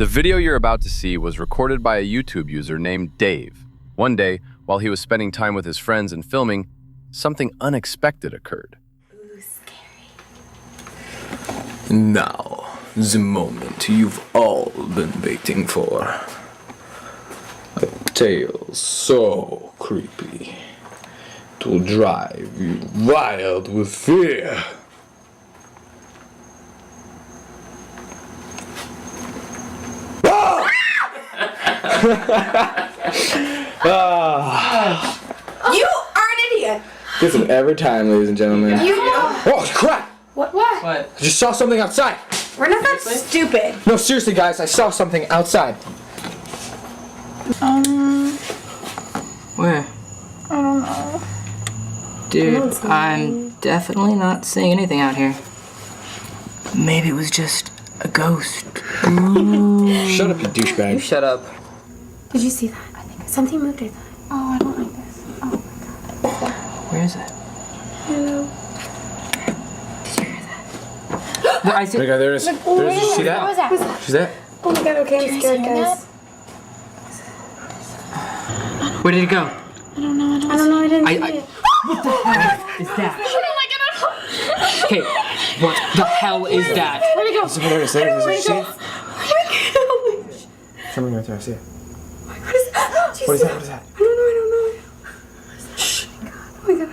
The video you're about to see was recorded by a YouTube user named Dave. One day, while he was spending time with his friends and filming, something unexpected occurred. Ooh, scary. Now, the moment you've all been waiting for. A tale so creepy it will drive you wild with fear. You are an idiot! Gets it every time, ladies and gentlemen. Oh, crap! What? I just saw something outside. We're not that stupid. No, seriously, guys, I saw something outside. Where? I don't know. Dude, I'm definitely not seeing anything out here. Maybe it was just a ghost. Shut up, you douchebag. You shut up. Did you see that? I think something moved, I thought. Oh, I don't like this. Oh my god. Where is it? Hello. Did you hear that? I see. There it is. There it is. Did you see that? What was that? She's there. Oh my god, okay, I'm scared, guys. Where did it go? I don't know, I didn't see it. What the hell is that? Okay, what the hell is that? Where'd it go? There it is. There it is. Did you see it? Where'd it go? Something right there. I see it. What is that? What is that? What is that? I don't know. Shh. Oh my god.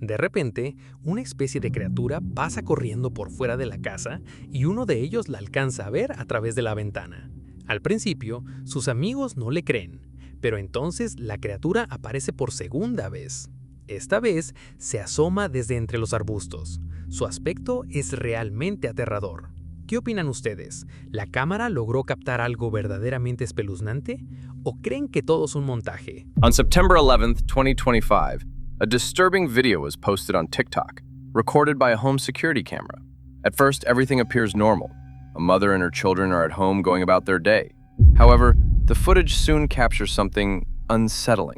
De repente, una especie de criatura pasa corriendo por fuera de la casa y uno de ellos la alcanza a ver a través de la ventana. Al principio, sus amigos no le creen, pero entonces la criatura aparece por segunda vez. Esta vez se asoma desde entre los arbustos. Su aspecto es realmente aterrador. ¿Qué opinan ustedes? ¿La cámara logró captar algo verdaderamente espeluznante? ¿O creen que todo es un montaje? On September 11th, 2025, a disturbing video was posted on TikTok, recorded by a home security camera. At first, everything appears normal. A mother and her children are at home going about their day. However, the footage soon captures something unsettling.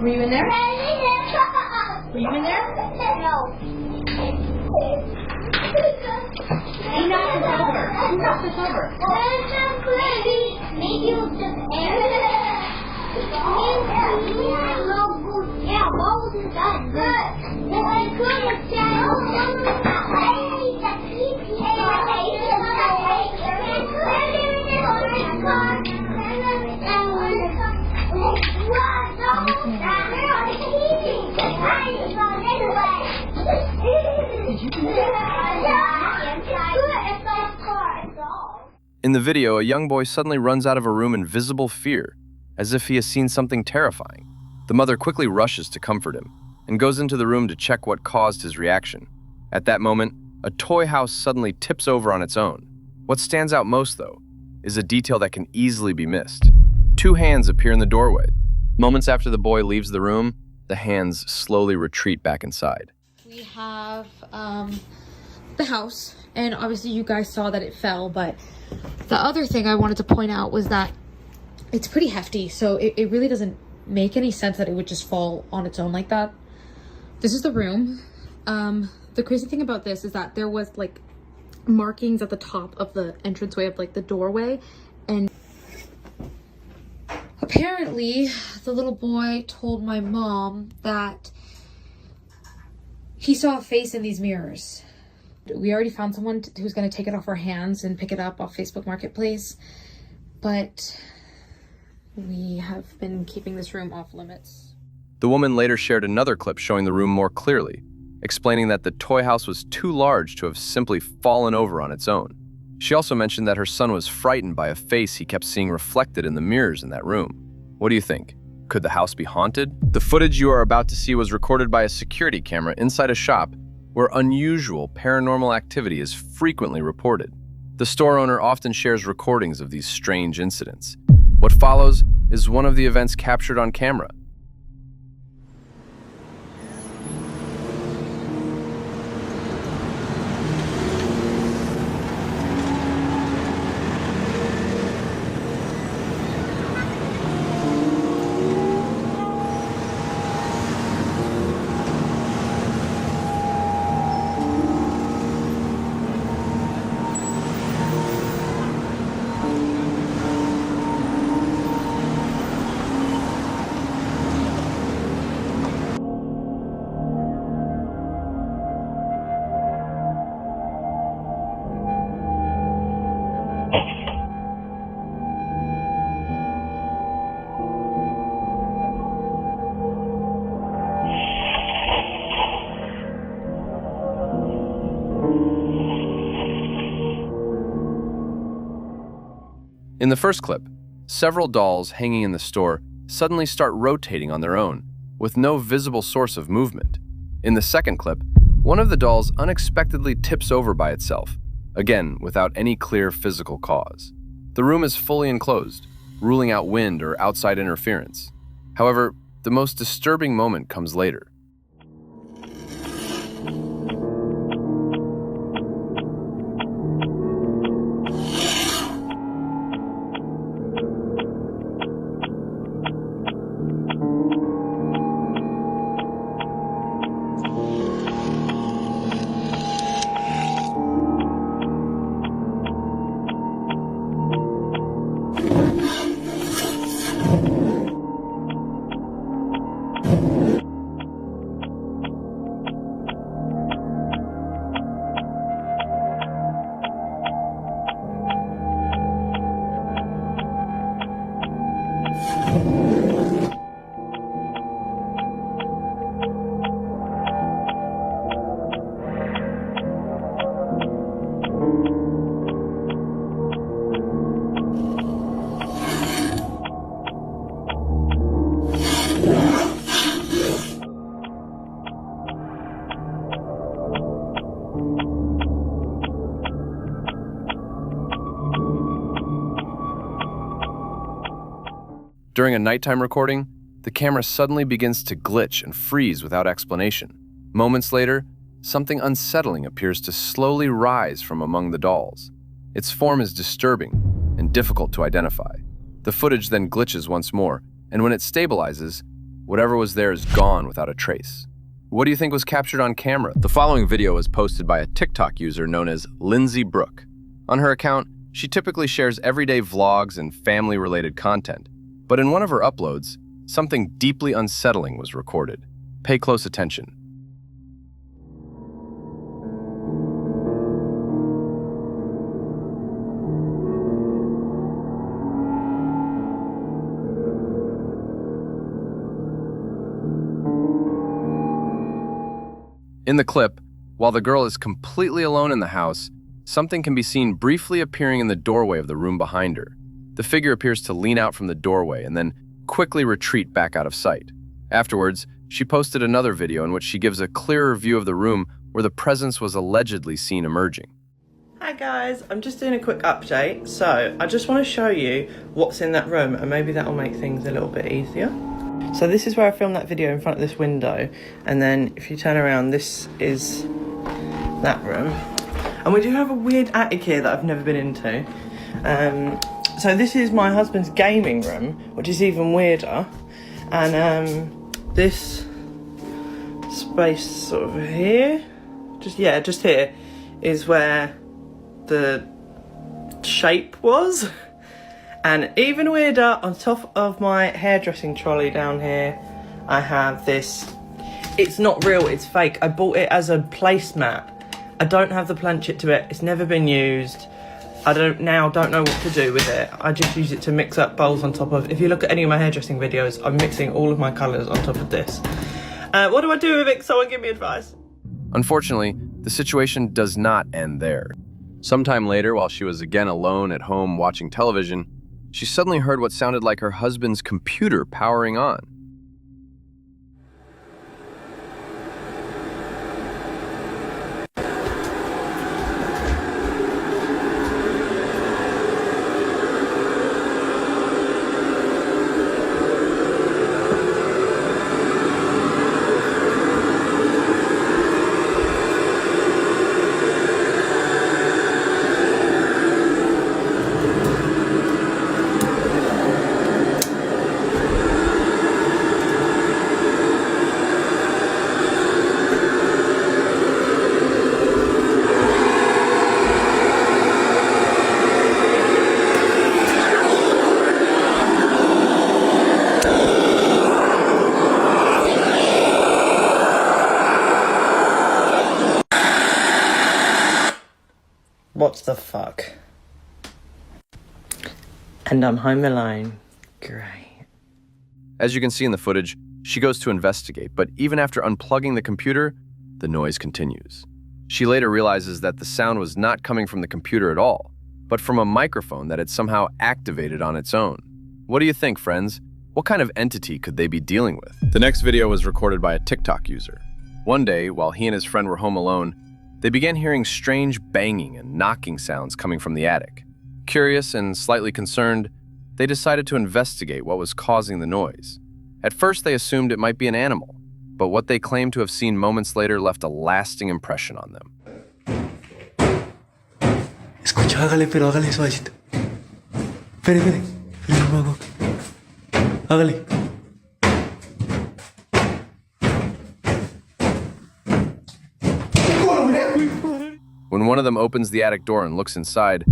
Were you in there? Were you in there? No. Who knocked this over? Who knocked this over? Maybe it was just air. Yeah, what was that? Good. Well, I could have In the video, a young boy suddenly runs out of a room in visible fear, as if he has seen something terrifying. The mother quickly rushes to comfort him and goes into the room to check what caused his reaction. At that moment, a toy house suddenly tips over on its own. What stands out most, though, is a detail that can easily be missed. Two hands appear in the doorway. Moments after the boy leaves the room, the hands slowly retreat back inside. We have the house, and obviously you guys saw that it fell, but the other thing I wanted to point out was that it's pretty hefty, so it really doesn't make any sense that it would just fall on its own like that. This is the room. The crazy thing about this is that there was like markings at the top of the entranceway of like the doorway, and apparently the little boy told my mom that he saw a face in these mirrors. We already found someone who's going to take it off our hands and pick it up off Facebook Marketplace, but we have been keeping this room off limits. The woman later shared another clip showing the room more clearly, explaining that the toy house was too large to have simply fallen over on its own. She also mentioned that her son was frightened by a face he kept seeing reflected in the mirrors in that room. What do you think? Could the house be haunted? The footage you are about to see was recorded by a security camera inside a shop where unusual paranormal activity is frequently reported. The store owner often shares recordings of these strange incidents. What follows is one of the events captured on camera. In the first clip, several dolls hanging in the store suddenly start rotating on their own, with no visible source of movement. In the second clip, one of the dolls unexpectedly tips over by itself, again without any clear physical cause. The room is fully enclosed, ruling out wind or outside interference. However, the most disturbing moment comes later. During a nighttime recording, the camera suddenly begins to glitch and freeze without explanation. Moments later, something unsettling appears to slowly rise from among the dolls. Its form is disturbing and difficult to identify. The footage then glitches once more, and when it stabilizes, whatever was there is gone without a trace. What do you think was captured on camera? The following video was posted by a TikTok user known as Lindsay Brooke. On her account, she typically shares everyday vlogs and family-related content. But in one of her uploads, something deeply unsettling was recorded. Pay close attention. In the clip, while the girl is completely alone in the house, something can be seen briefly appearing in the doorway of the room behind her. The figure appears to lean out from the doorway and then quickly retreat back out of sight. Afterwards, she posted another video in which she gives a clearer view of the room where the presence was allegedly seen emerging. Hi guys, I'm just doing a quick update. So I just want to show you what's in that room and maybe that'll make things a little bit easier. So this is where I filmed that video in front of this window, and then if you turn around, this is that room. And we do have a weird attic here that I've never been into. So this is my husband's gaming room, which is even weirder. And this space sort of here, just here, is where the shape was. And even weirder, on top of my hairdressing trolley down here, I have this. It's not real, it's fake. I bought it as a placemat I don't have the planchet to it. It's never been used. I don't know what to do with it. I just use it to mix up bowls on top of. If you look at any of my hairdressing videos, I'm mixing all of my colours on top of this. What do I do with it? Someone give me advice. Unfortunately, the situation does not end there. Sometime later, while she was again alone at home watching television, she suddenly heard what sounded like her husband's computer powering on. What the fuck? And I'm home alone. Great. As you can see in the footage, she goes to investigate, but even after unplugging the computer, the noise continues. She later realizes that the sound was not coming from the computer at all, but from a microphone that had somehow activated on its own. What do you think, friends? What kind of entity could they be dealing with? The next video was recorded by a TikTok user. One day, while he and his friend were home alone, they began hearing strange banging and knocking sounds coming from the attic. Curious and slightly concerned, they decided to investigate what was causing the noise. At first, they assumed it might be an animal, but what they claimed to have seen moments later left a lasting impression on them. Escucha, hágale, pero hágale suavecito. Espere, no me hago. Hágale. When one of them opens the attic door and looks inside,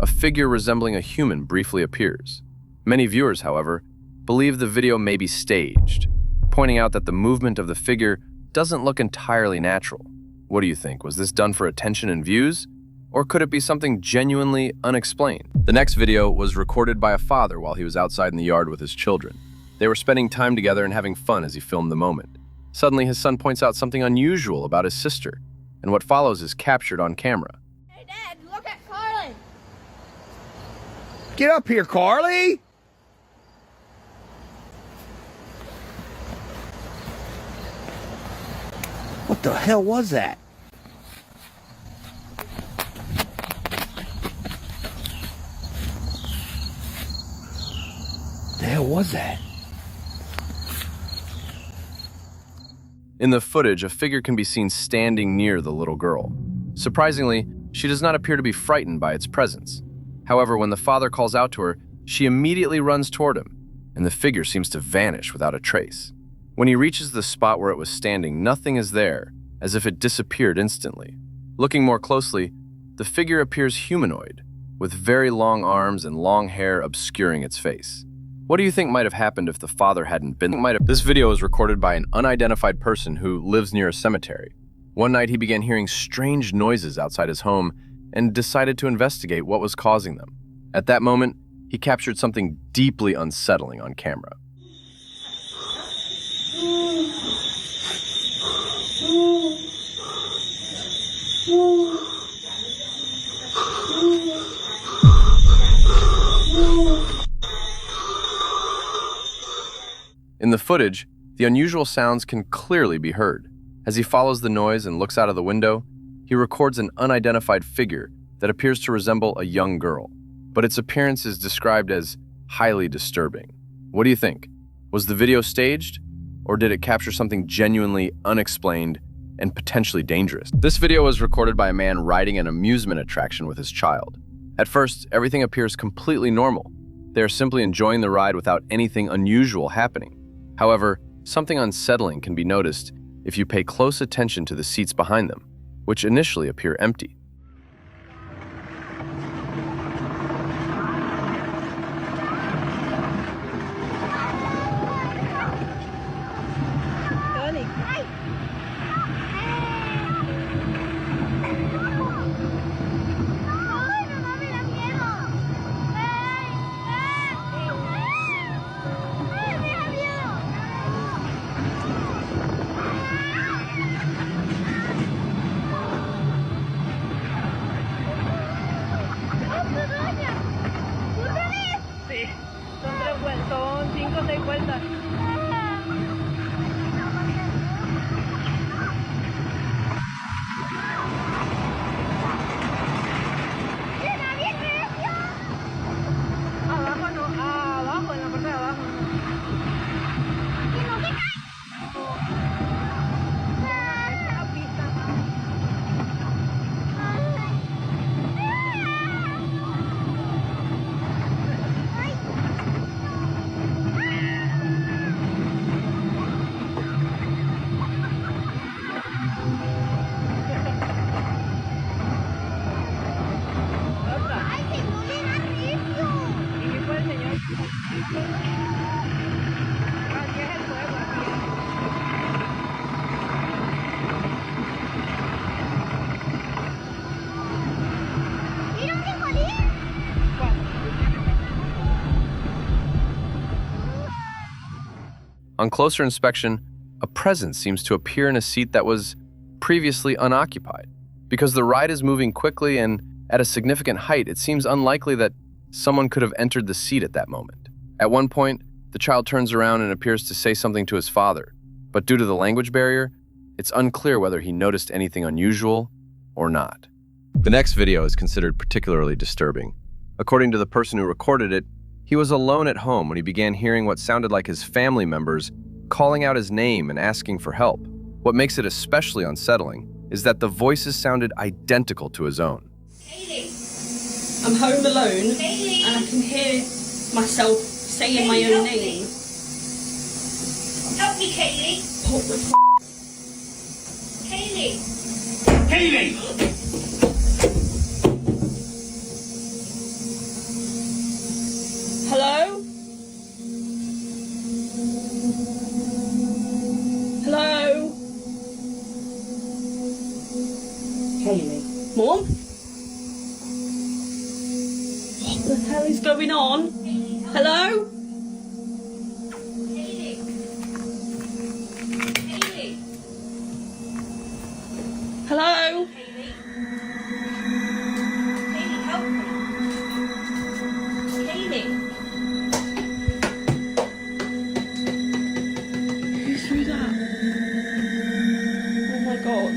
a figure resembling a human briefly appears. Many viewers, however, believe the video may be staged, pointing out that the movement of the figure doesn't look entirely natural. What do you think? Was this done for attention and views? Or could it be something genuinely unexplained? The next video was recorded by a father while he was outside in the yard with his children. They were spending time together and having fun as he filmed the moment. Suddenly, his son points out something unusual about his sister, and what follows is captured on camera. Hey, Dad, look at Carly. Get up here, Carly! What the hell was that? The hell was that? In the footage, a figure can be seen standing near the little girl. Surprisingly, she does not appear to be frightened by its presence. However, when the father calls out to her, she immediately runs toward him, and the figure seems to vanish without a trace. When he reaches the spot where it was standing, nothing is there, as if it disappeared instantly. Looking more closely, the figure appears humanoid, with very long arms and long hair obscuring its face. What do you think might have happened if the father hadn't been? This video was recorded by an unidentified person who lives near a cemetery. One night he began hearing strange noises outside his home and decided to investigate what was causing them. At that moment, he captured something deeply unsettling on camera. In the footage, the unusual sounds can clearly be heard. As he follows the noise and looks out of the window, he records an unidentified figure that appears to resemble a young girl, but its appearance is described as highly disturbing. What do you think? Was the video staged, or did it capture something genuinely unexplained and potentially dangerous? This video was recorded by a man riding an amusement attraction with his child. At first, everything appears completely normal. They are simply enjoying the ride without anything unusual happening. However, something unsettling can be noticed if you pay close attention to the seats behind them, which initially appear empty. On closer inspection, a presence seems to appear in a seat that was previously unoccupied. Because the ride is moving quickly and at a significant height, it seems unlikely that someone could have entered the seat at that moment. At one point, the child turns around and appears to say something to his father, but due to the language barrier, it's unclear whether he noticed anything unusual or not. The next video is considered particularly disturbing. According to the person who recorded it, he was alone at home when he began hearing what sounded like his family members calling out his name and asking for help. What makes it especially unsettling is that the voices sounded identical to his own. Kaylee. I'm home alone, Kaylee. And I can hear myself saying my own name. Help me, Kaylee. What the f***? Kaylee. Kaylee! Hello? Hello? Kaylee. Mom? What the hell is going on? Hello? Kaylee. Kaylee. Hello? Kaylee. Kaylee, help me. Kaylee. Who threw that? Oh my god.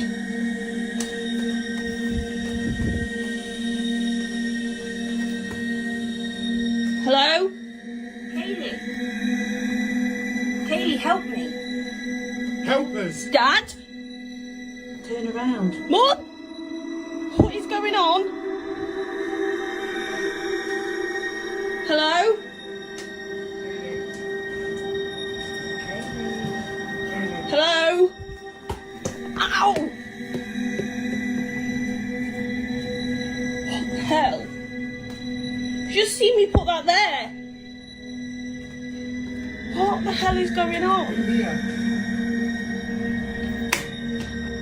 Hello? Kaylee. Kaylee, help me. Help us! Dad? Turn around. Mom? What is going on? Hello? Hello? Ow! What the hell? You just see me put that there. What the hell is going on? Here.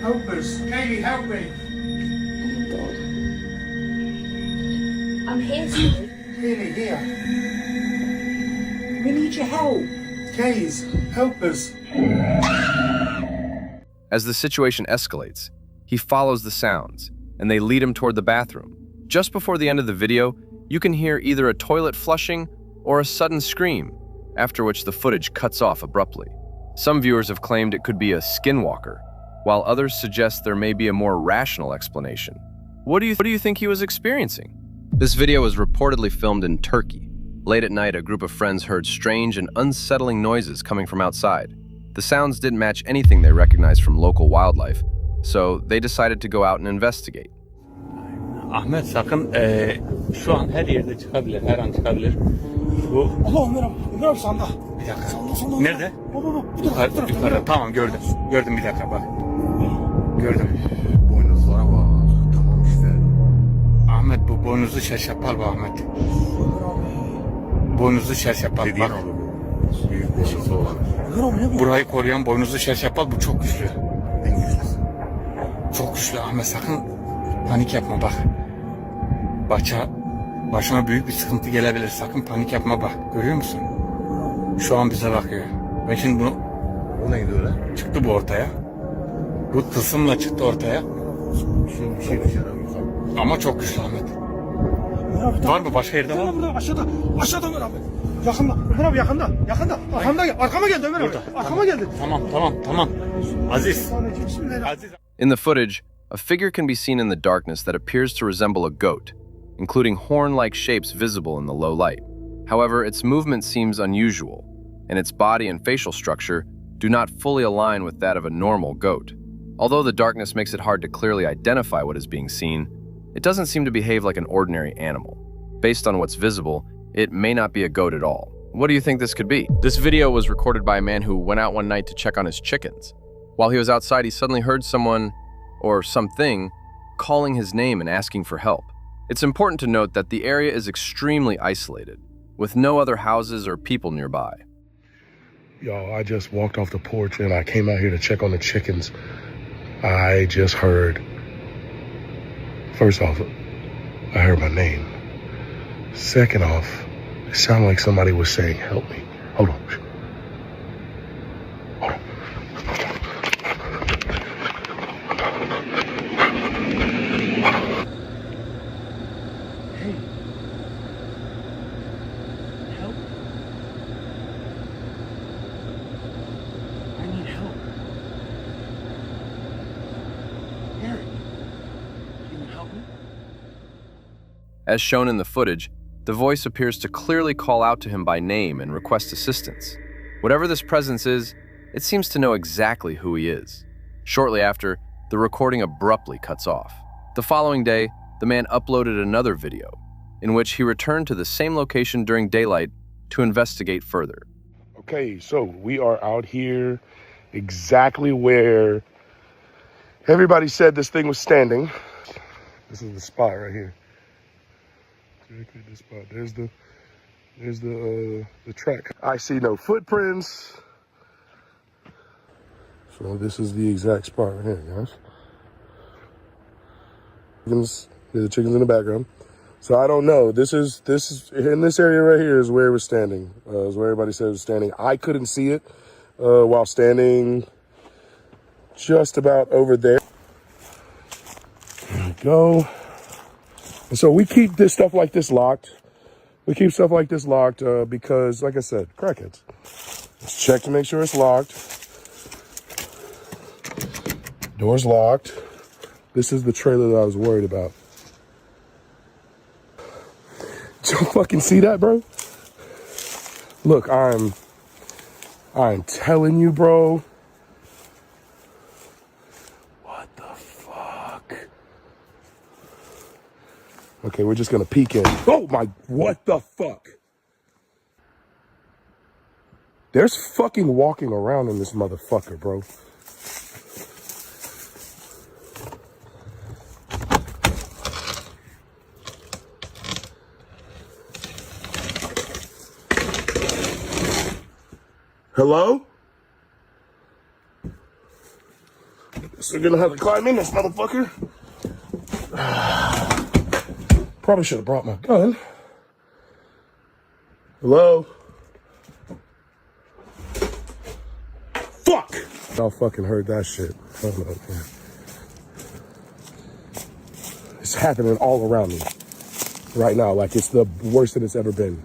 Help us. Kaylee, help me. Oh my god. I'm here, Kaylee. Kaylee, here. We need your help. Kays, help us. As the situation escalates, he follows the sounds, and they lead him toward the bathroom. Just before the end of the video, you can hear either a toilet flushing or a sudden scream, after which the footage cuts off abruptly. Some viewers have claimed it could be a skinwalker, while others suggest there may be a more rational explanation. What do you think he was experiencing? This video was reportedly filmed in Turkey. Late at night, a group of friends heard strange and unsettling noises coming from outside. The sounds didn't match anything they recognized from local wildlife, so they decided to go out and investigate. Ahmet sakın şu an her yerde çıkabilir, her an çıkabilir. Bu... Allah'ım merhaba. Merhaba sanda. Bir dakika. Sanda. Nerede? Baba. Yukarıda. Tamam gördüm. Gördüm bir dakika bak. Gördüm. Boynuzlara bak. Tamam işte. Ahmet bu boynuzlu şerşapal bu Ahmet. Boynuzlu şerşapal bak. Büyük boynuzlu olan. Burayı koruyan boynuzlu şerşapal bu çok güçlü. En güçlüsü. Çok güçlü Ahmet sakın panik yapma bak. Başına büyük bir sıkıntı gelebilir sakın panik yapma bak. Görüyor musun? Şu an bize bakıyor. Ben şimdi bunu... O neydi öyle? Çıktı bu ortaya. Bu tılsımla çıktı ortaya. Bir şey dışarı. Ama çok güçlü Ahmet. Var mı? Başka yerde var mı? Burada aşağıda. Aşağıda Ömer abi. Yakında. Ömer abi yakında. Yakında. Arkamda gel. Arkama geldi Ömer abi. Arkama geldi. Tamam. Aziz. In the footage, a figure can be seen in the darkness that appears to resemble a goat, including horn-like shapes visible in the low light. However, its movement seems unusual, and its body and facial structure do not fully align with that of a normal goat. Although the darkness makes it hard to clearly identify what is being seen, it doesn't seem to behave like an ordinary animal. Based on what's visible, it may not be a goat at all. What do you think this could be? This video was recorded by a man who went out one night to check on his chickens. While he was outside, he suddenly heard someone, or something, calling his name and asking for help. It's important to note that the area is extremely isolated, with no other houses or people nearby. Y'all, I just walked off the porch and I came out here to check on the chickens. I just heard, first off, I heard my name. Second off, it sounded like somebody was saying, help me. Hold on. As shown in the footage, the voice appears to clearly call out to him by name and request assistance. Whatever this presence is, it seems to know exactly who he is. Shortly after, the recording abruptly cuts off. The following day, the man uploaded another video, in which he returned to the same location during daylight to investigate further. Okay, so we are out here exactly where everybody said this thing was standing. This is the spot right here. Exactly this spot. There's the track. I see no footprints. So this is the exact spot right here, guys. There's the chickens in the background. So I don't know. This is in this area right here is where it was standing. Is where everybody said it was standing. I couldn't see it while standing just about over there. There we go. And so we keep this stuff like this locked. We keep stuff like this locked because, like I said, crackheads. Let's check to make sure it's locked. Door's locked. This is the trailer that I was worried about. Did you fucking see that, bro? Look, I'm telling you, bro. What the fuck? Okay, we're just gonna peek in. Oh my, what the fuck? There's fucking walking around in this motherfucker, bro. Hello? So we're gonna have to climb in this motherfucker. Probably should have brought my gun. Hello? Fuck! Y'all fucking heard that shit. Oh, no, okay. It's happening all around me right now. Like it's the worst that it's ever been.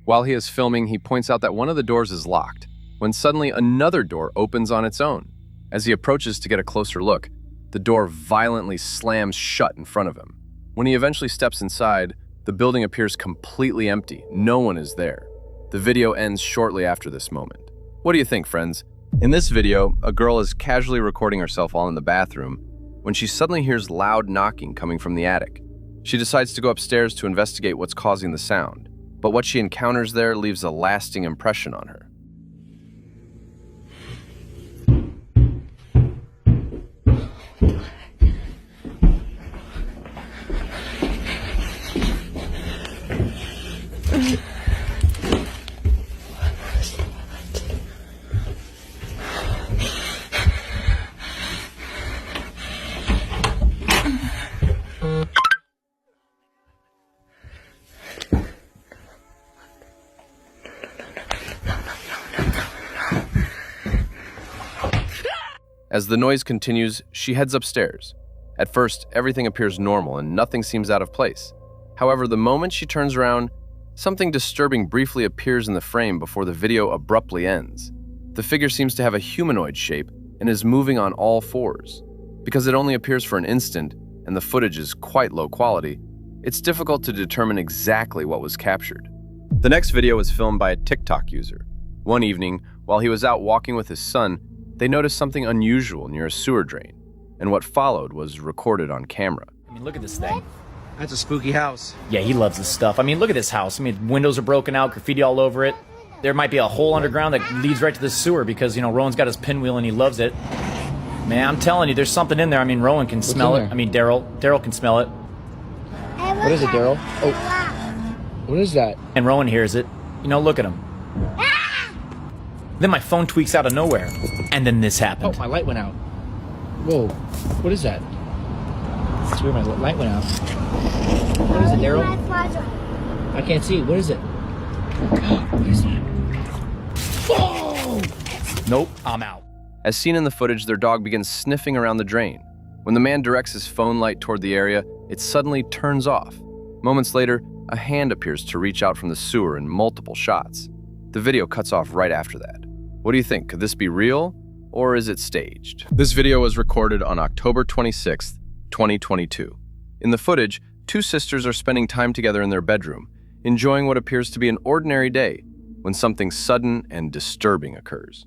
While he is filming, he points out that one of the doors is locked, when suddenly another door opens on its own. As he approaches to get a closer look, the door violently slams shut in front of him. When he eventually steps inside, the building appears completely empty. No one is there. The video ends shortly after this moment. What do you think, friends? In this video, a girl is casually recording herself while in the bathroom when she suddenly hears loud knocking coming from the attic. She decides to go upstairs to investigate what's causing the sound. But what she encounters there leaves a lasting impression on her. As the noise continues, she heads upstairs. At first, everything appears normal and nothing seems out of place. However, the moment she turns around, something disturbing briefly appears in the frame before the video abruptly ends. The figure seems to have a humanoid shape and is moving on all fours. Because it only appears for an instant, and the footage is quite low quality, it's difficult to determine exactly what was captured. The next video was filmed by a TikTok user. One evening, while he was out walking with his son, they noticed something unusual near a sewer drain, and what followed was recorded on camera. I mean, look at this thing. That's a spooky house. Yeah, he loves this stuff. I mean, look at this house. I mean, windows are broken out, graffiti all over it. There might be a hole underground that leads right to the sewer because, you know, Rowan's got his pinwheel and he loves it. Man, I'm telling you, there's something in there. I mean, Rowan can smell it. I mean, Daryl can smell it. What is it, Daryl? Oh, what is that? And Rowan hears it. You know, look at him. Then my phone tweaks out of nowhere. And then this happened. Oh, my light went out. Whoa, what is that? That's weird, my light went out. What is it, Daryl? I can't see. What is it? What is that? Whoa! Nope, I'm out. As seen in the footage, their dog begins sniffing around the drain. When the man directs his phone light toward the area, it suddenly turns off. Moments later, a hand appears to reach out from the sewer in multiple shots. The video cuts off right after that. What do you think? Could this be real, or is it staged? This video was recorded on October 26th, 2022. In the footage, two sisters are spending time together in their bedroom, enjoying what appears to be an ordinary day, when something sudden and disturbing occurs.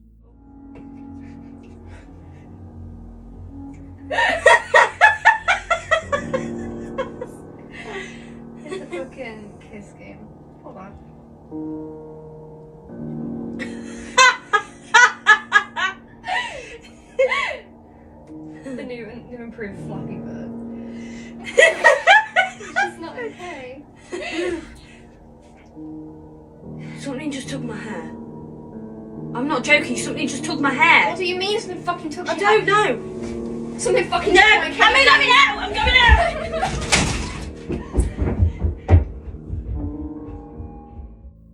It's a fucking kiss game. Hold on. The new improved Flappy Bird. It's just not okay. Something just took my hair. I'm not joking, something just took my hair. What do you mean something fucking took I your hair? don't know. Something fucking No, took my I'm hair. going out! I'm going out!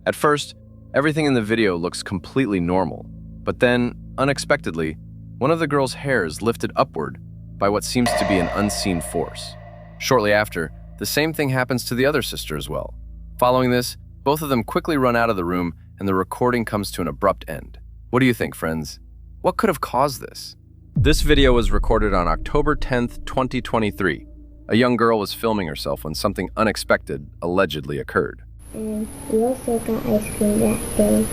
At first, everything in the video looks completely normal, but then, unexpectedly, one of the girl's hair is lifted upward by what seems to be an unseen force. Shortly after, the same thing happens to the other sister as well. Following this, both of them quickly run out of the room and the recording comes to an abrupt end. What do you think, friends? What could have caused this? This video was recorded on October 10th, 2023. A young girl was filming herself when something unexpected allegedly occurred. And we also got ice cream that day,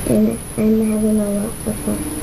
and I'm having a lot of fun.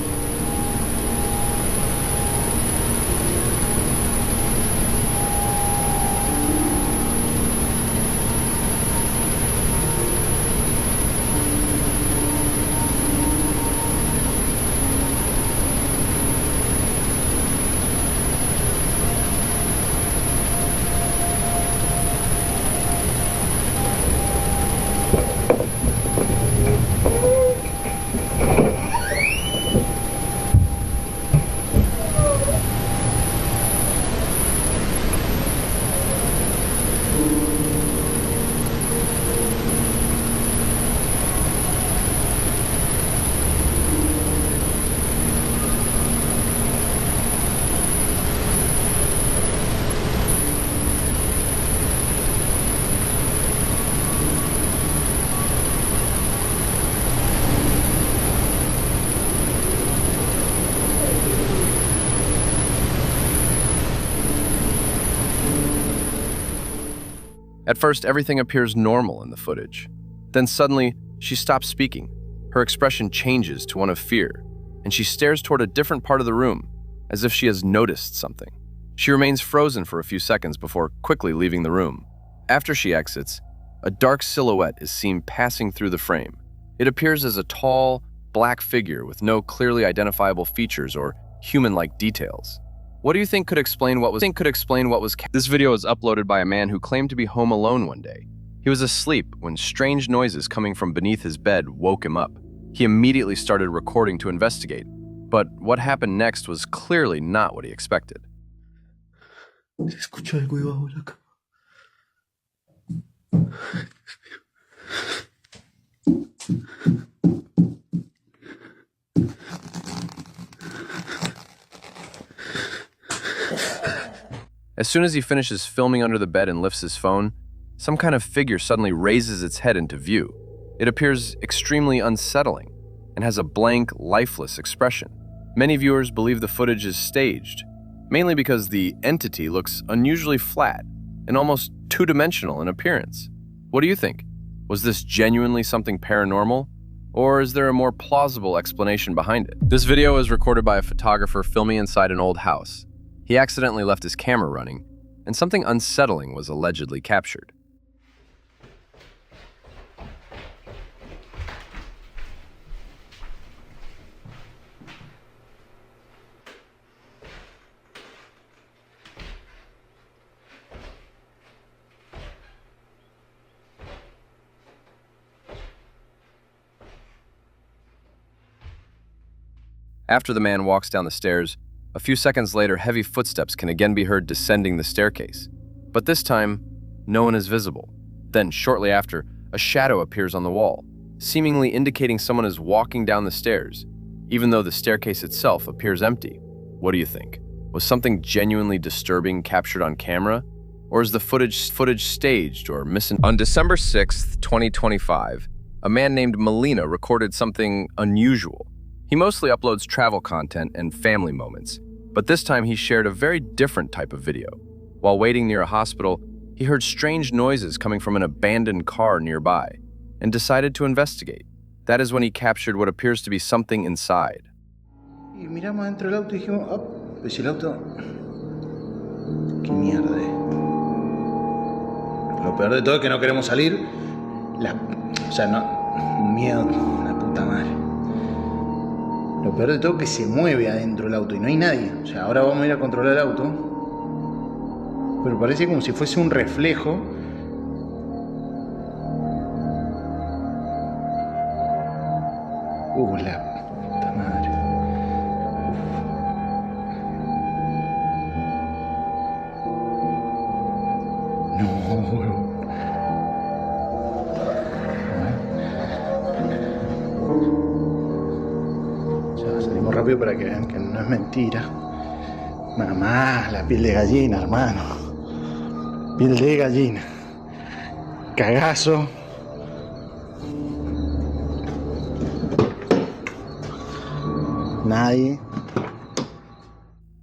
At first, everything appears normal in the footage. Then suddenly, she stops speaking. Her expression changes to one of fear, and she stares toward a different part of the room, as if she has noticed something. She remains frozen for a few seconds before quickly leaving the room. After she exits, a dark silhouette is seen passing through the frame. It appears as a tall, black figure with no clearly identifiable features or human-like details. What do you think could explain what was This video was uploaded by a man who claimed to be home alone one day. He was asleep when strange noises coming from beneath his bed woke him up. He immediately started recording to investigate, but what happened next was clearly not what he expected. Se escucha algo debajo de la cama. As soon as he finishes filming under the bed and lifts his phone, some kind of figure suddenly raises its head into view. It appears extremely unsettling and has a blank, lifeless expression. Many viewers believe the footage is staged, mainly because the entity looks unusually flat and almost two-dimensional in appearance. What do you think? Was this genuinely something paranormal? Or is there a more plausible explanation behind it? This video was recorded by a photographer filming inside an old house. He accidentally left his camera running, and something unsettling was allegedly captured. After the man walks down the stairs, a few seconds later, heavy footsteps can again be heard descending the staircase. But this time, no one is visible. Then, shortly after, a shadow appears on the wall, seemingly indicating someone is walking down the stairs, even though the staircase itself appears empty. What do you think? Was something genuinely disturbing captured on camera? Or is the footage staged or On December 6th, 2025, a man named Melina recorded something unusual. He mostly uploads travel content and family moments, But this time he shared a very different type of video. While waiting near a hospital, he heard strange noises coming from an abandoned car nearby and decided to investigate. That is when he captured what appears to be something inside. Y miramos dentro del auto y dijimos, oh, pues si el auto... ¡Qué mierda! Lo peor de todo es que no queremos salir. O sea, no... Un miedo, la puta madre. Lo peor de todo es que se mueve adentro del auto y no hay nadie. O sea, ahora vamos a ir a controlar el auto. Pero parece como si fuese un reflejo. La puta madre. No, huevo. Ya salimos rápido para que vean que no es mentira. Mamá, la piel de gallina, hermano. Piel de gallina. Cagazo. Nadie.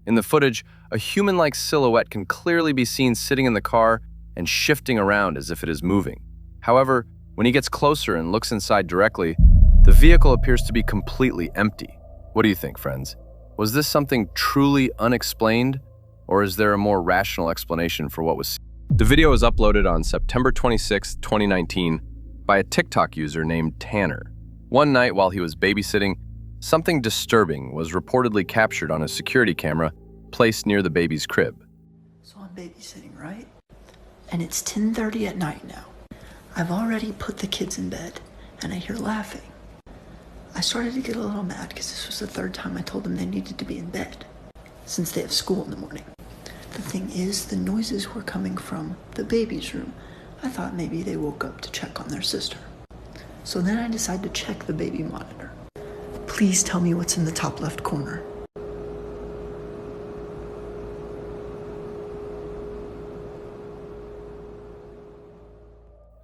In the footage, a human-like silhouette can clearly be seen sitting in the car and shifting around as if it is moving. However, when he gets closer and looks inside directly, the vehicle appears to be completely empty. What do you think, friends? Was this something truly unexplained, or is there a more rational explanation for what was seen? The video was uploaded on September 26, 2019, by a TikTok user named Tanner. One night while he was babysitting, something disturbing was reportedly captured on a security camera placed near the baby's crib. So I'm babysitting, right? And it's 10:30 at night now. I've already put the kids in bed, and I hear laughing. I started to get a little mad because this was the third time I told them they needed to be in bed, since they have school in the morning. The thing is, the noises were coming from the baby's room. I thought maybe they woke up to check on their sister. So then I decided to check the baby monitor. Please tell me what's in the top left corner.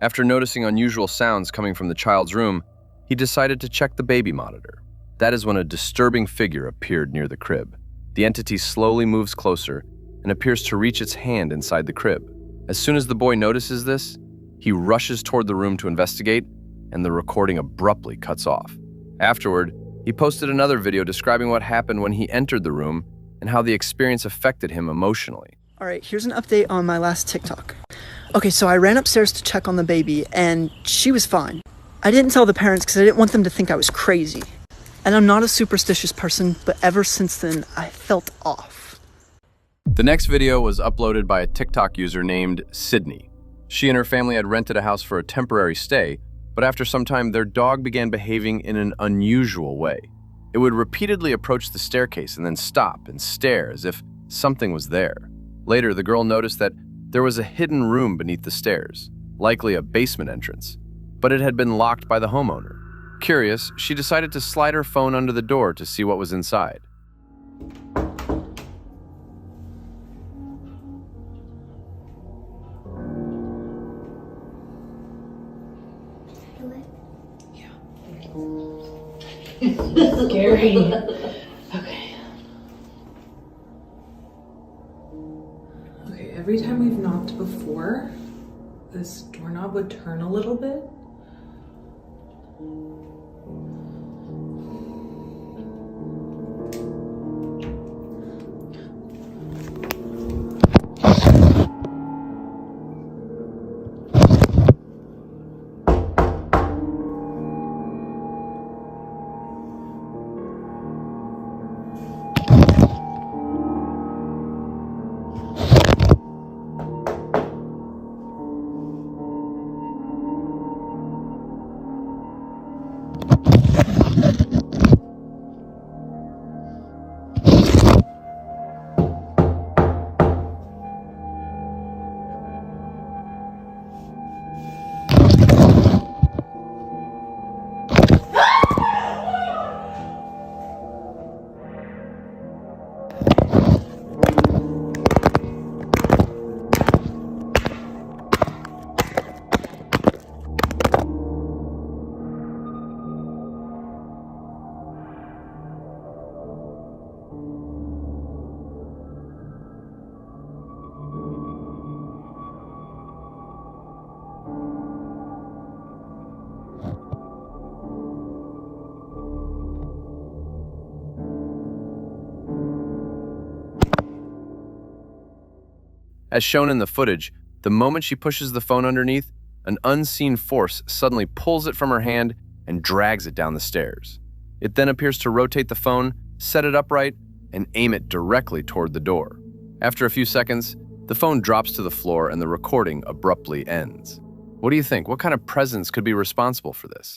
After noticing unusual sounds coming from the child's room, he decided to check the baby monitor. That is when a disturbing figure appeared near the crib. The entity slowly moves closer and appears to reach its hand inside the crib. As soon as the boy notices this, he rushes toward the room to investigate, and the recording abruptly cuts off. Afterward, he posted another video describing what happened when he entered the room and how the experience affected him emotionally. All right, here's an update on my last TikTok. Okay, so I ran upstairs to check on the baby, and she was fine. I didn't tell the parents because I didn't want them to think I was crazy. And I'm not a superstitious person, but ever since then, I felt off. The next video was uploaded by a TikTok user named Sydney. She and her family had rented a house for a temporary stay, but after some time, their dog began behaving in an unusual way. It would repeatedly approach the staircase and then stop and stare as if something was there. Later, the girl noticed that there was a hidden room beneath the stairs, likely a basement entrance, but it had been locked by the homeowner. Curious, she decided to slide her phone under the door to see what was inside. Scary. Okay. Okay, every time we've knocked before, this doorknob would turn a little bit. As shown in the footage, the moment she pushes the phone underneath, an unseen force suddenly pulls it from her hand and drags it down the stairs. It then appears to rotate the phone, set it upright, and aim it directly toward the door. After a few seconds, the phone drops to the floor and the recording abruptly ends. What do you think? What kind of presence could be responsible for this?